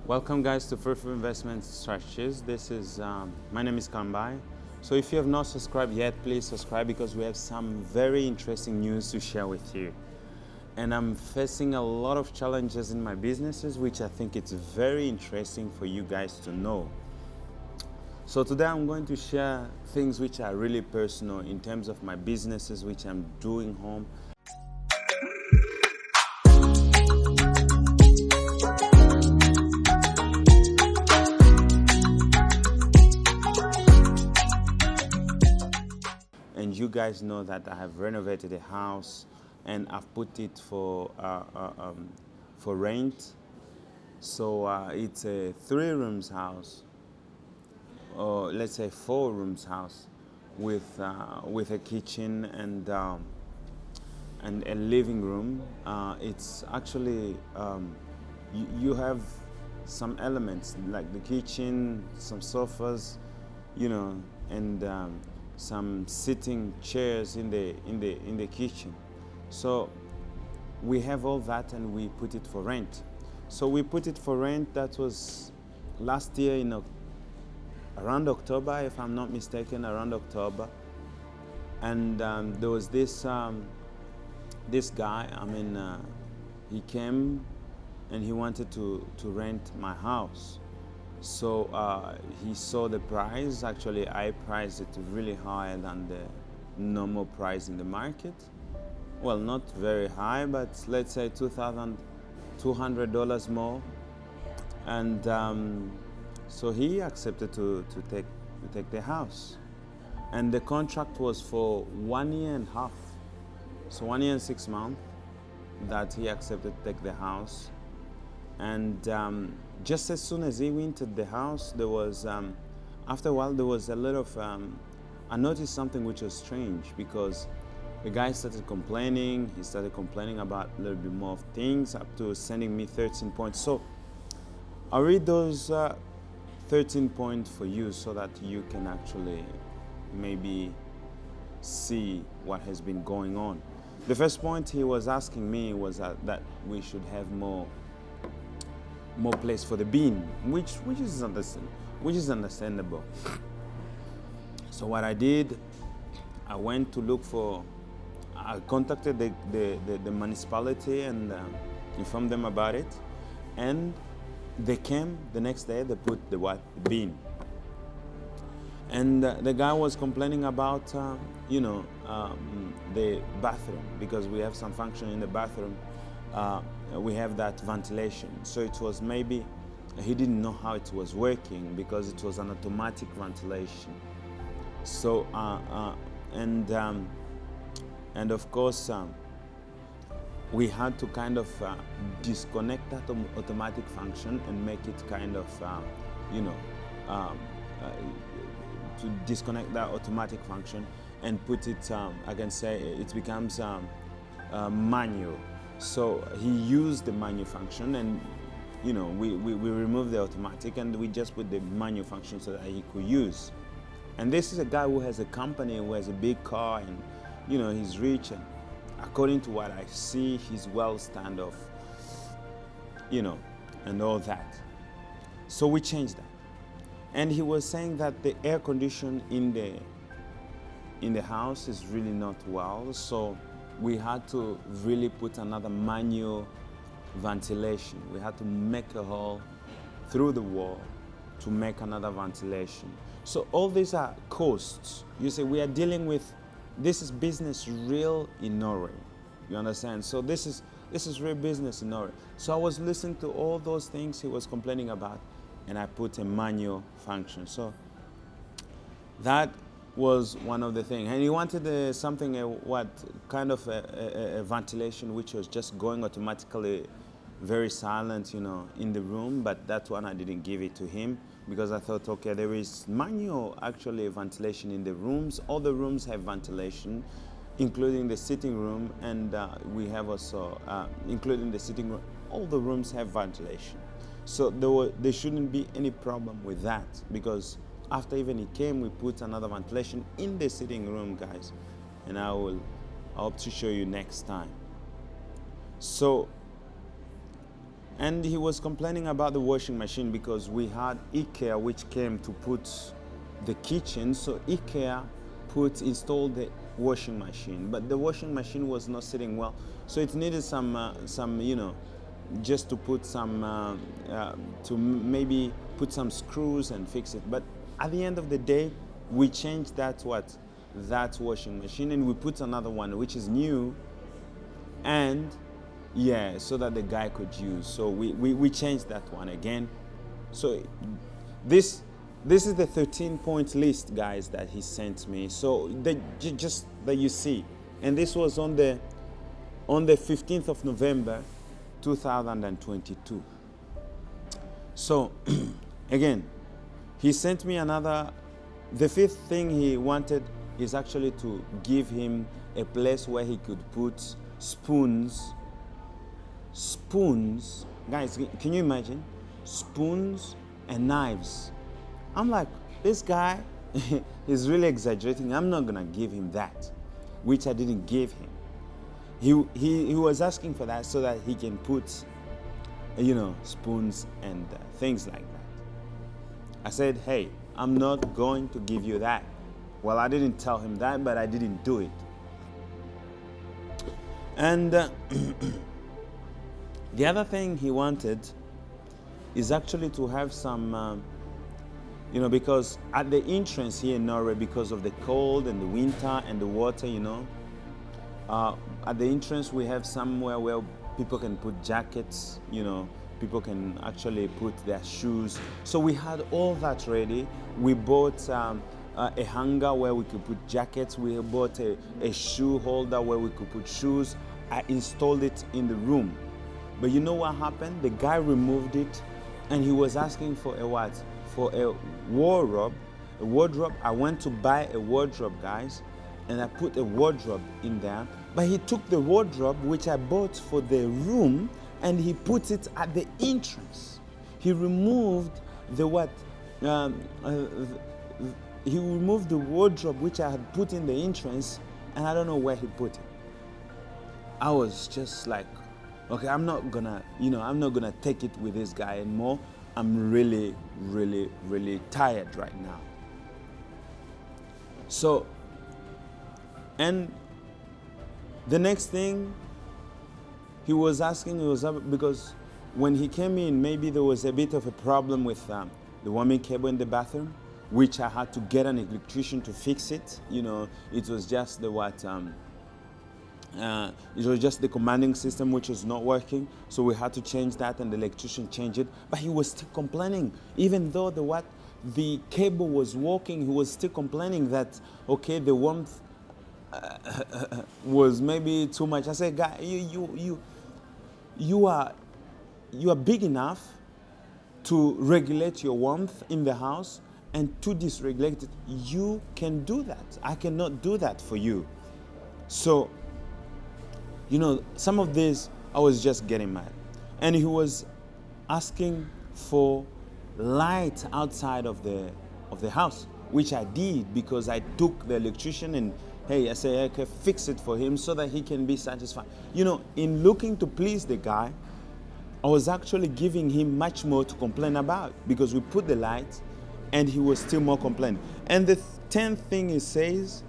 Welcome guys to Fruitful Investment Strategies. My name is Kambai. So if you have not subscribed yet, please subscribe because we have some very interesting news to share with you. And I'm facing a lot of challenges in my businesses, which I think it's very interesting for you guys to know. So today I'm going to share things which are really personal in terms of my businesses, which I'm doing home. And you guys know that I have renovated a house and I've put it for rent. So it's a 3 rooms house, or let's say 4 rooms house, with a kitchen and a living room. It's actually you have some elements like the kitchen, some sofas, and some sitting chairs in the kitchen. So we have all that and we put it for rent. So we put it for rent. That was last year around October, if I'm not mistaken, around October. And there was this guy. He came and he wanted to rent my house. So he saw the price. Actually, I priced it really higher than the normal price in the market. Well, not very high, but let's say $2,200 more. And so he accepted to take the house. And the contract was for 1 year and a half. So 1 year and 6 months that he accepted to take the house. And just as soon as he entered the house, there was, after a while, there was a lot of, I noticed something which was strange because the guy started complaining. He started complaining about a little bit more of things, up to sending me 13 points. So I'll read those 13 points for you so that you can actually maybe see what has been going on. The first point he was asking me was that we should have more place for the bin, which is understandable. So what I did, I went to look for. I contacted the municipality and informed them about it, and they came the next day. They put the bin, and the guy was complaining about the bathroom, because we have some function in the bathroom. We have that ventilation. So it was maybe he didn't know how it was working because it was an automatic ventilation. So and of course we had to kind of disconnect that automatic function and make it kind of to disconnect that automatic function and put it I can say it becomes manual. So he used the manual function, and we removed the automatic and we just put the manual function so that he could use. And this is a guy who has a company, who has a big car, and he's rich, and according to what I see, he's well stand off, and all that. So we changed that. And he was saying that the air condition in the house is really not well, so we had to really put another manual ventilation. We had to make a hole through the wall to make another ventilation. So all these are costs. You say we are dealing with, this is business real in Norway. You understand? So this is real business in Norway. So I was listening to all those things he was complaining about, and I put a manual function. So that was one of the things. And he wanted something, kind of a ventilation which was just going automatically, very silent, in the room. But that one I didn't give it to him because I thought, okay, there is manual actually ventilation in the rooms. All the rooms have ventilation, including the sitting room, and we have also, including the sitting room, all the rooms have ventilation. So there shouldn't be any problem with that, because after even he came, we put another ventilation in the sitting room, guys, and I hope to show you next time. So And he was complaining about the washing machine because we had IKEA which came to put the kitchen. So IKEA installed the washing machine, but the washing machine was not sitting well. So it needed some just to put some, maybe put some screws and fix it. But at the end of the day, we changed that washing machine, and we put another one which is new, and yeah, so that the guy could use. So we changed that one again. So this is the 13-point list, guys, that he sent me. So just that you see, and this was on the 15th of November 2022. So again, he sent me another. The fifth thing he wanted is actually to give him a place where he could put spoons. Guys, can you imagine? Spoons and knives. I'm like, this guy is really exaggerating. I'm not gonna give him that, which I didn't give him. He was asking for that so that he can put, spoons and things like that. I said, hey, I'm not going to give you that. Well, I didn't tell him that, but I didn't do it. And the other thing he wanted is actually to have some, because at the entrance here in Norway, because of the cold and the winter and the water, at the entrance we have somewhere where people can put jackets, people can actually put their shoes. So we had all that ready. We bought a hanger where we could put jackets. We bought a shoe holder where we could put shoes. I installed it in the room. But you know what happened? The guy removed it, and he was asking for a what? For a wardrobe. A wardrobe. I went to buy a wardrobe, guys, and I put a wardrobe in there. But he took the wardrobe, which I bought for the room, and he put it at the entrance. He removed the what? He removed the wardrobe which I had put in the entrance, and I don't know where he put it. I was just like, okay, I'm not gonna take it with this guy anymore. I'm really, really, really tired right now. So, and the next thing he was asking, because when he came in, maybe there was a bit of a problem with the warming cable in the bathroom, which I had to get an electrician to fix it. It was just it was just the commanding system which was not working, so we had to change that, and the electrician changed it. But he was still complaining, even though the cable was working. He was still complaining that okay, the warmth was maybe too much. I said, guy, you are big enough to regulate your warmth in the house, and to dysregulate it, you can do that. I cannot do that for you. So, some of this, I was just getting mad. And he was asking for light outside of the house, which I did because I took the electrician and, hey, I said, okay, fix it for him so that he can be satisfied. In looking to please the guy, I was actually giving him much more to complain about, because we put the light and he was still more complaining. And the 10th thing he says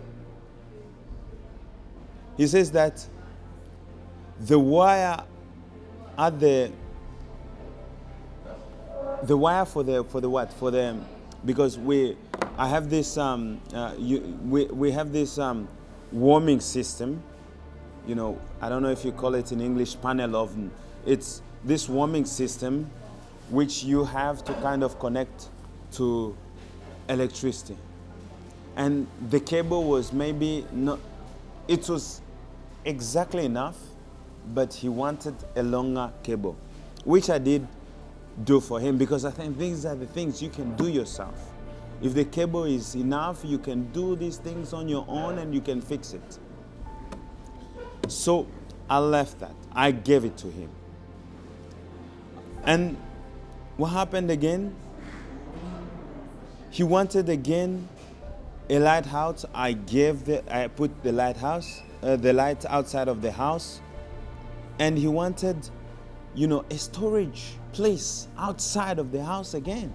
that the wire at the wire for the what? For the, because we have this warming system. I don't know if you call it in English panel oven. It's this warming system which you have to kind of connect to electricity. And the cable was maybe not, it was exactly enough, but he wanted a longer cable, which I did do for him, because I think these are the things you can do yourself. If the cable is enough, you can do these things on your own and you can fix it. So I left that. I gave it to him. And what happened again? He wanted again a lighthouse. I put the lighthouse, the light outside of the house. And he wanted, a storage place outside of the house again.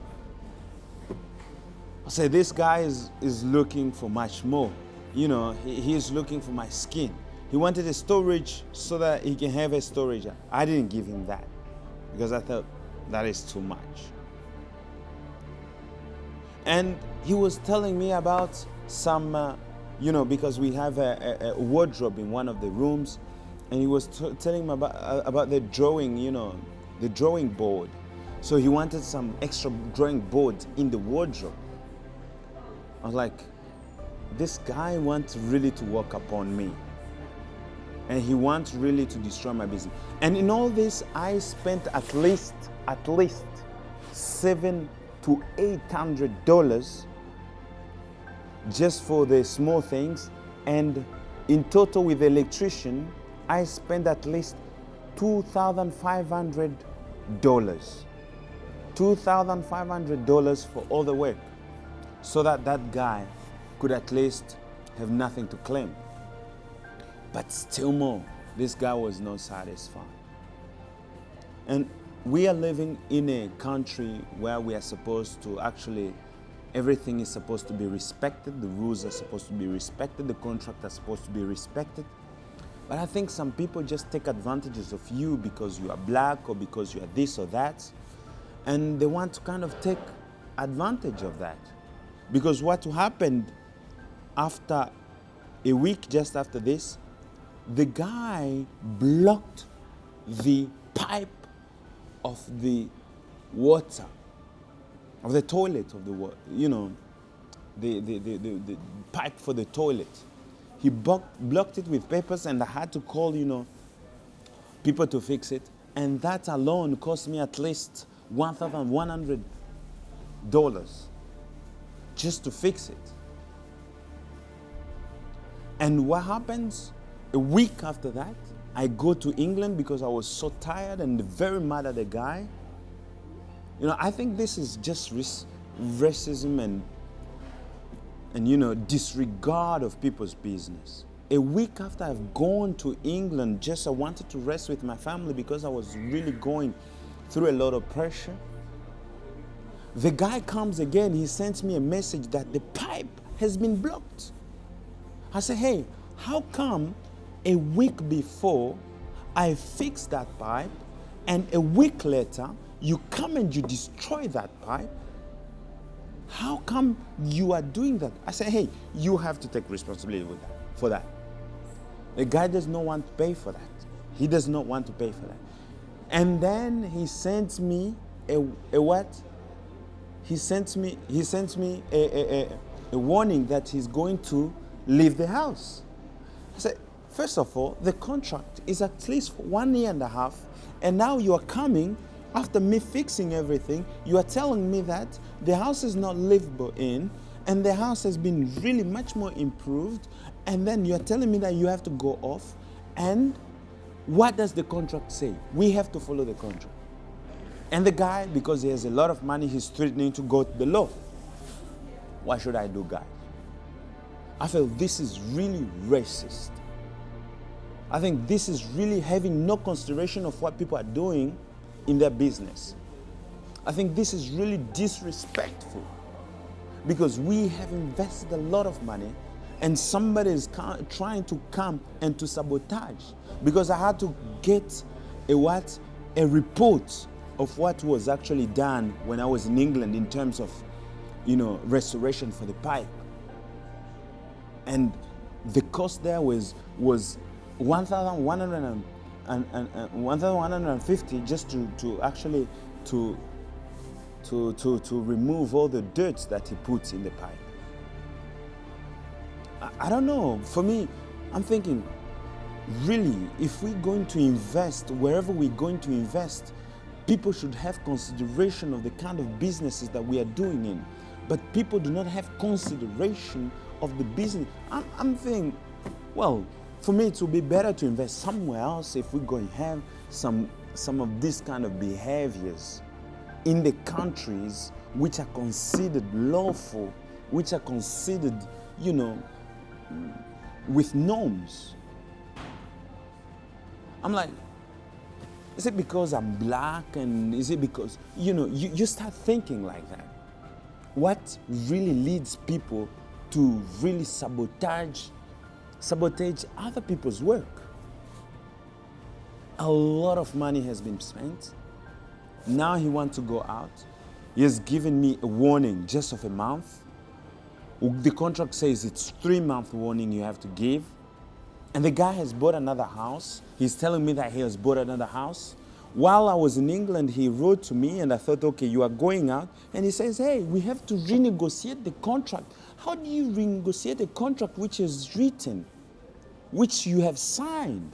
I said, this guy is looking for much more. He's looking for my skin. He wanted a storage so that he can have a storage. I didn't give him that because I thought that is too much. And he was telling me about some, because we have a wardrobe in one of the rooms, and he was telling me about the drawing, the drawing board. So he wanted some extra drawing board in the wardrobe. I was like, this guy wants really to work upon me. And he wants really to destroy my business. And in all this, I spent at least $700 to $800 just for the small things. And in total with the electrician, I spent at least $2,500. $2,500 for all the work, so that guy could at least have nothing to claim. But still more, this guy was not satisfied. And we are living in a country where we are supposed to everything is supposed to be respected, the rules are supposed to be respected, the contracts are supposed to be respected. But I think some people just take advantages of you because you are black or because you are this or that. And they want to kind of take advantage of that. Because what happened after a week, just after this, the guy blocked the pipe of the water, of the toilet, of the water, the pipe for the toilet. He blocked it with papers, and I had to call, people to fix it. And that alone cost me at least $1,100 just to fix it. And what happens? A week after that, I go to England because I was so tired and very mad at the guy. I think this is just racism and disregard of people's business. A week after I've gone to England, I wanted to rest with my family because I was really going through a lot of pressure. The guy comes again, he sends me a message that the pipe has been blocked. I say, hey, how come a week before I fixed that pipe and a week later you come and you destroy that pipe? How come you are doing that? I say, hey, you have to take responsibility for that. The guy does not want to pay for that. He does not want to pay for that. And then he sends me a what? He sends me a warning that he's going to leave the house. I said, first of all, the contract is at least for 1.5 years, and now you are coming after me fixing everything. You are telling me that the house is not livable in, and the house has been really much more improved, and then you are telling me that you have to go off. And what does the contract say? We have to follow the contract. And the guy, because he has a lot of money, he's threatening to go to the law. What should I do, guys? I feel this is really racist. I think this is really having no consideration of what people are doing in their business. I think this is really disrespectful because we have invested a lot of money and somebody is trying to come and to sabotage, because I had to get a report of what was actually done when I was in England in terms of, restoration for the pipe. And the cost there was 1,150 just to actually to remove all the dirt that he puts in the pipe. I don't know. For me, I'm thinking, really, if we're going to invest, wherever we're going to invest, people should have consideration of the kind of businesses that we are doing in. But people do not have consideration of the business. I'm thinking, well, for me, it would be better to invest somewhere else if we're going to have some of these kind of behaviors in the countries which are considered lawful, which are considered, with norms. I'm like, Is it because I'm black? And is it because, you start thinking like that. What really leads people to really sabotage other people's work? A lot of money has been spent. Now he wants to go out. He has given me a warning just of a month. The contract says it's 3-month warning you have to give. And the guy has bought another house. He's telling me that he has bought another house. While I was in England, he wrote to me and I thought, okay, you are going out. And he says, hey, we have to renegotiate the contract. How do you renegotiate a contract which is written, which you have signed?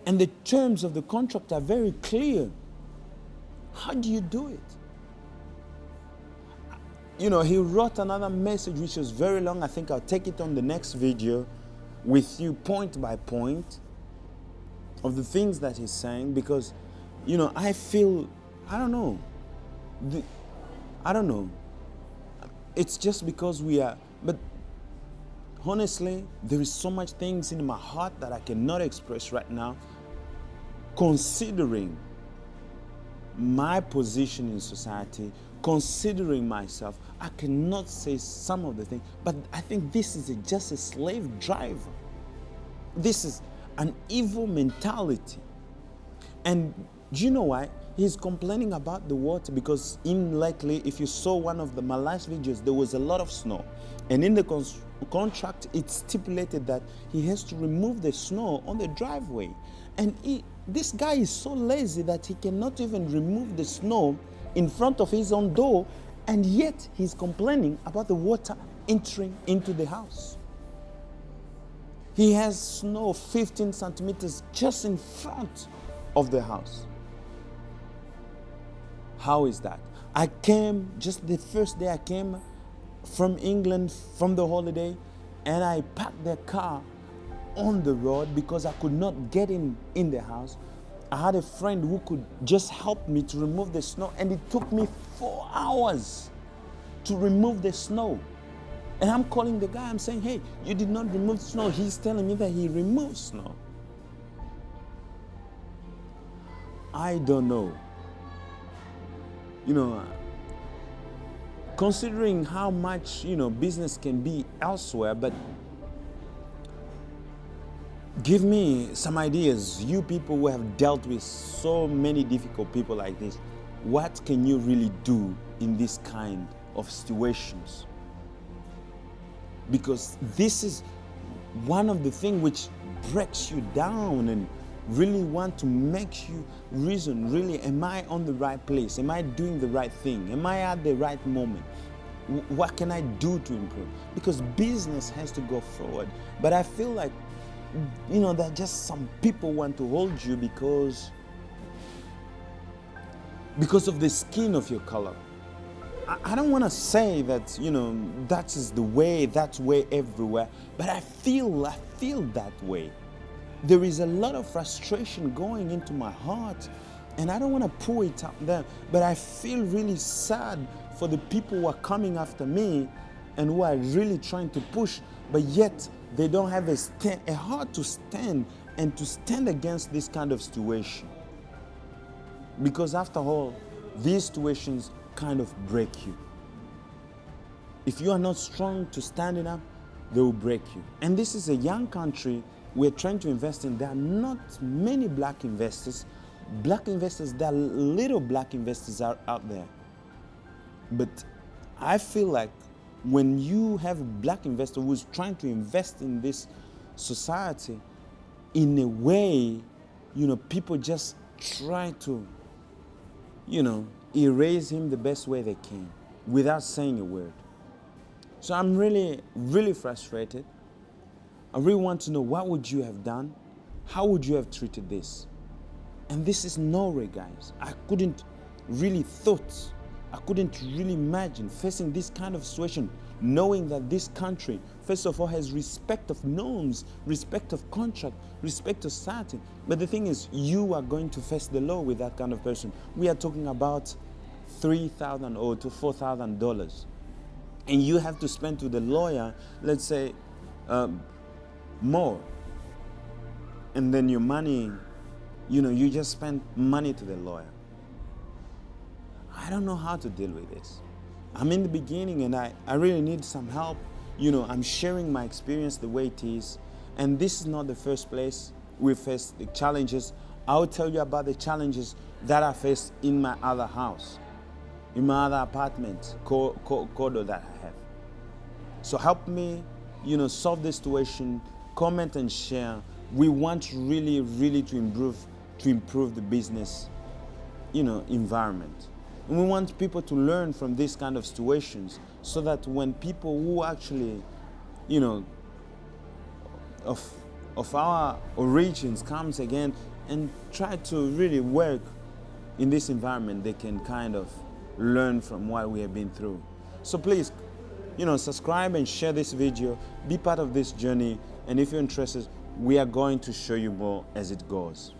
And the terms of the contract are very clear. How do you do it? He wrote another message which was very long. I think I'll take it on the next video with you point by point of the things that he's saying, because, I feel, I don't know. It's just because but honestly, there is so much things in my heart that I cannot express right now, considering my position in society, considering myself. I cannot say some of the things, but I think this is just a slave driver. This is an evil mentality. And do you know why? He's complaining about the water because likely, if you saw one of my last videos, there was a lot of snow. And in the contract, it stipulated that he has to remove the snow on the driveway. And this guy is so lazy that he cannot even remove the snow in front of his own door, and yet he's complaining about the water entering into the house. He has snow 15 centimeters just in front of the house. How is that? I came, just the first day I came from England from the holiday, and I parked the car on the road because I could not get in the house. I had a friend who could just help me to remove the snow, and it took me 4 hours to remove the snow. And I'm calling the guy, I'm saying, hey, you did not remove snow. He's telling me that he removed snow. I don't know. Considering how much, business can be elsewhere, but give me some ideas. You people who have dealt with so many difficult people like this, what can you really do in this kind of situations? Because this is one of the things which breaks you down and really want to make you reason, really, am I on the right place? Am I doing the right thing? Am I at the right moment? What can I do to improve? Because business has to go forward. But I feel like, that just some people want to hold you because of the skin of your color. I don't want to say that, that is the way, that's way everywhere, but I feel that way. There is a lot of frustration going into my heart, and I don't want to pour it out there, but I feel really sad for the people who are coming after me and who are really trying to push, but yet they don't have a heart to stand and to stand against this kind of situation. Because after all, these situations kind of break you. If you are not strong to stand it up, they will break you. And this is a young country we're trying to invest in. There are not many black investors. There are little black investors out there. But I feel like when you have a black investor who's trying to invest in this society, in a way, people just try to, erase him the best way they can without saying a word. So I'm really, really frustrated. I really want to know, what would you have done? How would you have treated this? And this is Norway, guys. I couldn't really imagine facing this kind of situation, knowing that this country, first of all, has respect of norms, respect of contract, respect of society. But the thing is, you are going to face the law with that kind of person. We are talking about $3,000 or to $4,000. And you have to spend to the lawyer, let's say, more. And then your money you just spend money to the lawyer. I don't know how to deal with this. I'm in the beginning and I really need some help. I'm sharing my experience the way it is. And this is not the first place we face the challenges. I'll tell you about the challenges that I faced in my other house, in my other apartment, condo that I have. So help me, solve this situation. Comment and share. We want really, really to improve the business, environment. And we want people to learn from these kind of situations so that when people who actually, of our origins comes again and try to really work in this environment, they can kind of learn from what we have been through. So please, subscribe and share this video. Be part of this journey. And if you're interested, we are going to show you more as it goes.